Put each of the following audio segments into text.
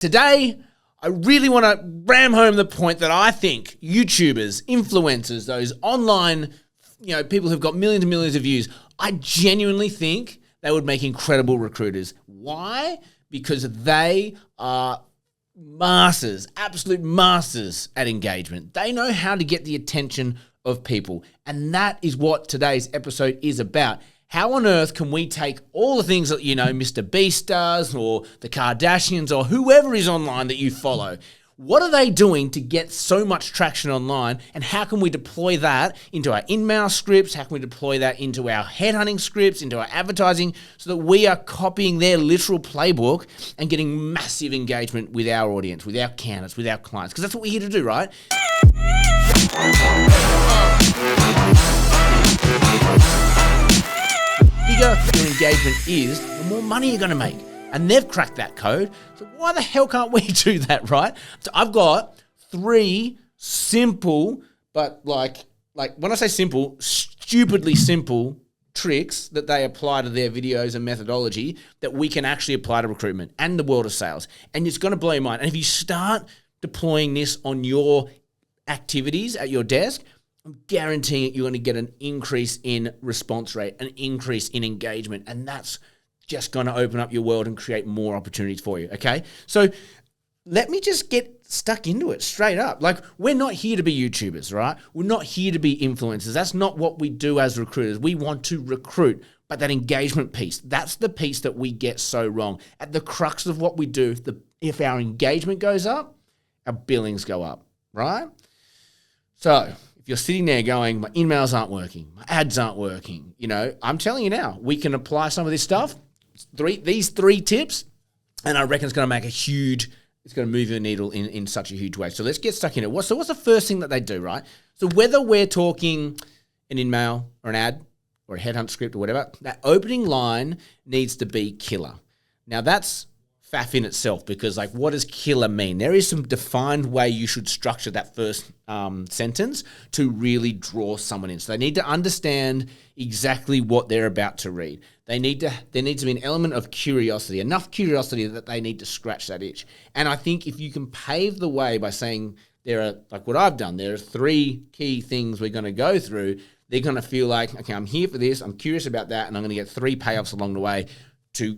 Today, I really want to ram home the point that I think YouTubers, influencers, those online, people who've got millions and millions of views, I genuinely think they would make incredible recruiters. Why? Because they are masters, absolute masters at engagement. They know how to get the attention of people. And that is what today's episode is about. How on earth can we take all the things that, MrBeast does or the Kardashians or whoever is online that you follow? What are they doing to get so much traction online? And how can we deploy that into our InMails scripts? How can we deploy that into our headhunting scripts, into our advertising, so that we are copying their literal playbook and getting massive engagement with our audience, with our candidates, with our clients? Because that's what we're here to do, right? The bigger your engagement is, the more money you're going to make. And they've cracked that code. So why the hell can't we do that, right? So I've got 3 simple, but like when I say simple, stupidly simple tricks that they apply to their videos and methodology that we can actually apply to recruitment and the world of sales. And it's going to blow your mind. And if you start deploying this on your activities at your desk, I'm guaranteeing you're going to get an increase in response rate, an increase in engagement, and that's just going to open up your world and create more opportunities for you, okay? So let me just get stuck into it straight up. Like, we're not here to be YouTubers, right? We're not here to be influencers. That's not what we do as recruiters. We want to recruit, but that engagement piece, that's the piece that we get so wrong. At the crux of what we do, if our engagement goes up, our billings go up, right? So if you're sitting there going, my emails aren't working, my ads aren't working, I'm telling you now, we can apply some of this stuff, these 3 tips, and I reckon it's going to make it's going to move the needle in such a huge way. So let's get stuck in it. So what's the first thing that they do, right? So whether we're talking an InMail or an ad or a headhunt script or whatever, that opening line needs to be killer. Now that's faff in itself, because what does killer mean? There is some defined way you should structure that first sentence to really draw someone in. So they need to understand exactly what they're about to read. There needs to be an element of curiosity, enough curiosity that they need to scratch that itch. And I think if you can pave the way by saying there are, like what I've done, there are 3 key things we're going to go through, they're going to feel like, okay, I'm here for this, I'm curious about that, and I'm going to get 3 payoffs along the way to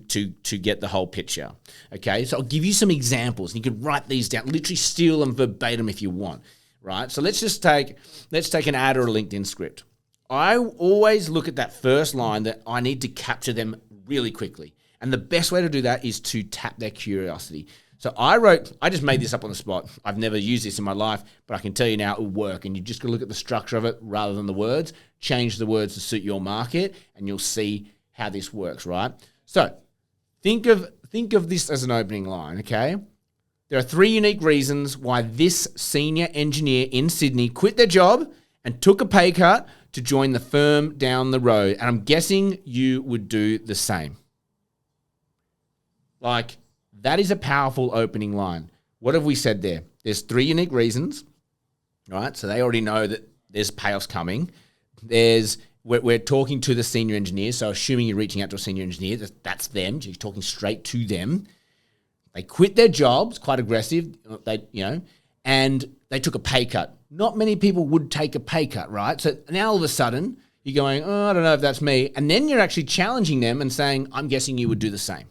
get the whole picture. Okay, so I'll give you some examples, and you can write these down, literally steal them verbatim if you want, right? So let's take an ad or a LinkedIn script. I always look at that first line that I need to capture them really quickly. And the best way to do that is to tap their curiosity. So I just made this up on the spot. I've never used this in my life, but I can tell you now it will work. And you just got to look at the structure of it rather than the words. Change the words to suit your market, and you'll see how this works, right? So think of this as an opening line, okay? There are 3 unique reasons why this senior engineer in Sydney quit their job and took a pay cut to join the firm down the road. And I'm guessing you would do the same. That is a powerful opening line. What have we said there? There's 3 unique reasons, right? So they already know that there's payoffs coming. We're talking to the senior engineer, so assuming you're reaching out to a senior engineer, that's them. You're talking straight to them. They quit their jobs, quite aggressive, and they took a pay cut. Not many people would take a pay cut, right? So now all of a sudden, you're going, I don't know if that's me. And then you're actually challenging them and saying, I'm guessing you would do the same.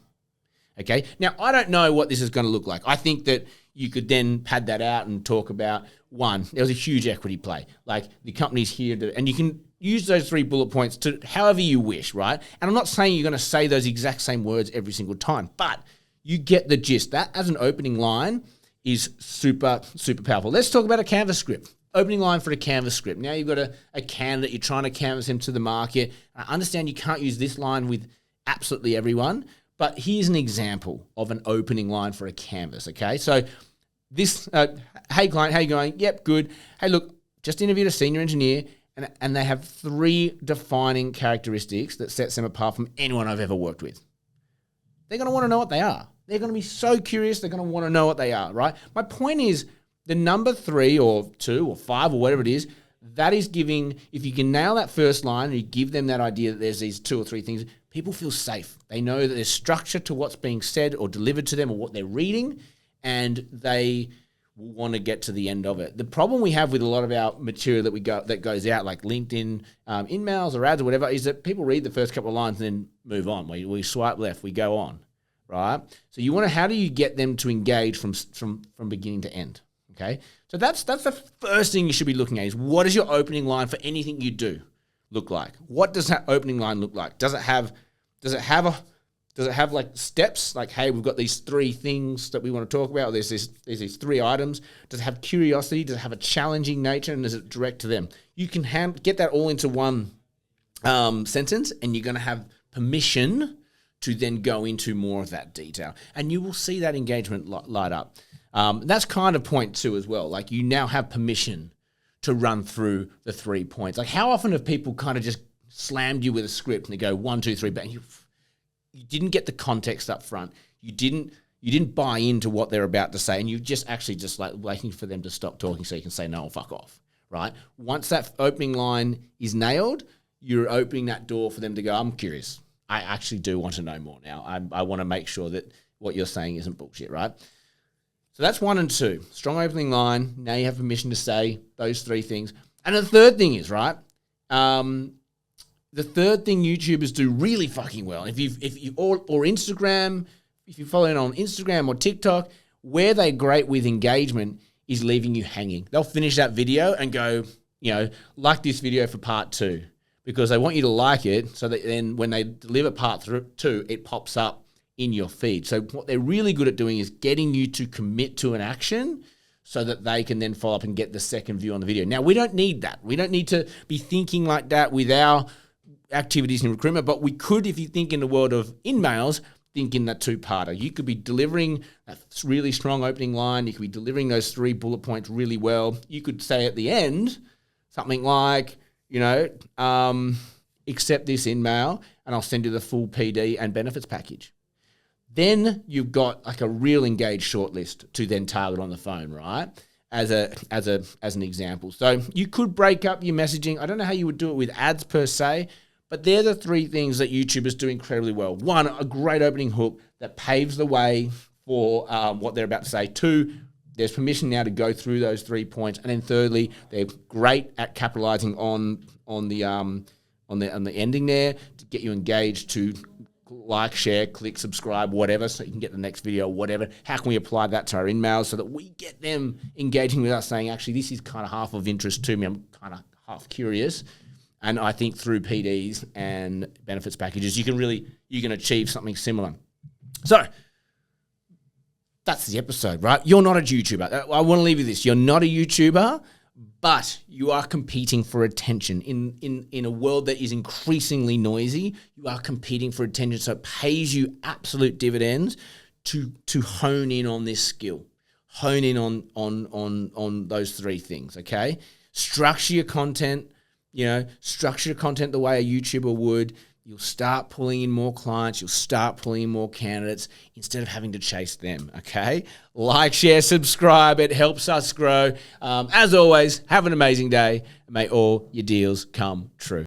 Okay? Now, I don't know what this is going to look like. I think that you could then pad that out and talk about, 1, there was a huge equity play. The company's here and you can use those 3 bullet points to however you wish, right? And I'm not saying you're going to say those exact same words every single time, but you get the gist. That as an opening line is super, super powerful. Let's talk about a Canvas script. Opening line for a Canvas script. Now you've got a candidate, you're trying to canvas him to the market. I understand you can't use this line with absolutely everyone, but here's an example of an opening line for a Canvas, okay? So this, hey client, how you going? Yep, good. Hey, look, just interviewed a senior engineer, and they have 3 defining characteristics that sets them apart from anyone I've ever worked with. They're going to want to know what they are. They're going to be so curious, they're going to want to know what they are, right? My point is, the number 3 or 2 or 5 or whatever it is, that is giving, if you can nail that first line and you give them that idea that there's these 2 or 3 things, people feel safe. They know that there's structure to what's being said or delivered to them or what they're reading, and they will want to get to the end of it. The problem we have with a lot of our material that goes out, like LinkedIn, InMails or ads or whatever, is that people read the first couple of lines and then move on. We swipe left, we go on, right? So you want to, how do you get them to engage from beginning to end? Okay, so that's the first thing you should be looking at, is what is your opening line for anything you do look like? What does that opening line look like? Does it have like steps? Like, hey, we've got these 3 things that we want to talk about. There's these 3 items. Does it have curiosity? Does it have a challenging nature? And is it direct to them? You can get that all into one sentence, and you're going to have permission to then go into more of that detail. And you will see that engagement light up. That's kind of point 2 as well. Like, you now have permission to run through the 3 points. Like, how often have people kind of just slammed you with a script and they go 1, 2, 3, bang, you didn't get the context up front. You didn't buy into what they're about to say, and you just actually just like waiting for them to stop talking so you can say no or fuck off, right? Once that opening line is nailed, you're opening that door for them to go, I'm curious. I actually do want to know more now. I want to make sure that what you're saying isn't bullshit, right? So that's 1 and 2. Strong opening line. Now you have permission to say those 3 things. And the third thing is, right, the third thing YouTubers do really fucking well, if you or Instagram, if you're following on Instagram or TikTok, where they're great with engagement is leaving you hanging. They'll finish that video and go, like this video for part 2, because they want you to like it so that then when they deliver part 2, it pops up in your feed. So what they're really good at doing is getting you to commit to an action so that they can then follow up and get the second view on the video. Now, we don't need that. We don't need to be thinking like that with our activities in recruitment, but we could, if you think in the world of InMails, think in that 2-parter. You could be delivering a really strong opening line. You could be delivering those 3 bullet points really well. You could say at the end something like, accept this InMail and I'll send you the full PD and benefits package. Then you've got like a real engaged shortlist to then target on the phone, right? As an example. So you could break up your messaging. I don't know how you would do it with ads per se, but they're the 3 things that YouTubers do incredibly well. 1, a great opening hook that paves the way for what they're about to say. 2, there's permission now to go through those 3 points. And then thirdly, they're great at capitalizing on the ending there to get you engaged, to like, share, click, subscribe, whatever, so you can get the next video, whatever. How can we apply that to our InMails so that we get them engaging with us, saying, actually, this is kind of half of interest to me. I'm kind of half curious. And I think through PDs and benefits packages, you can achieve something similar. So that's the episode, right? You're not a YouTuber. I want to leave you this. You're not a YouTuber, but you are competing for attention. In a world that is increasingly noisy, you are competing for attention. So it pays you absolute dividends to hone in on this skill. Hone in on those 3 things, okay? Structure your content. Structure your content the way a YouTuber would. You'll start pulling in more clients. You'll start pulling in more candidates instead of having to chase them, okay? Like, share, subscribe. It helps us grow. As always, have an amazing day. And may all your deals come true.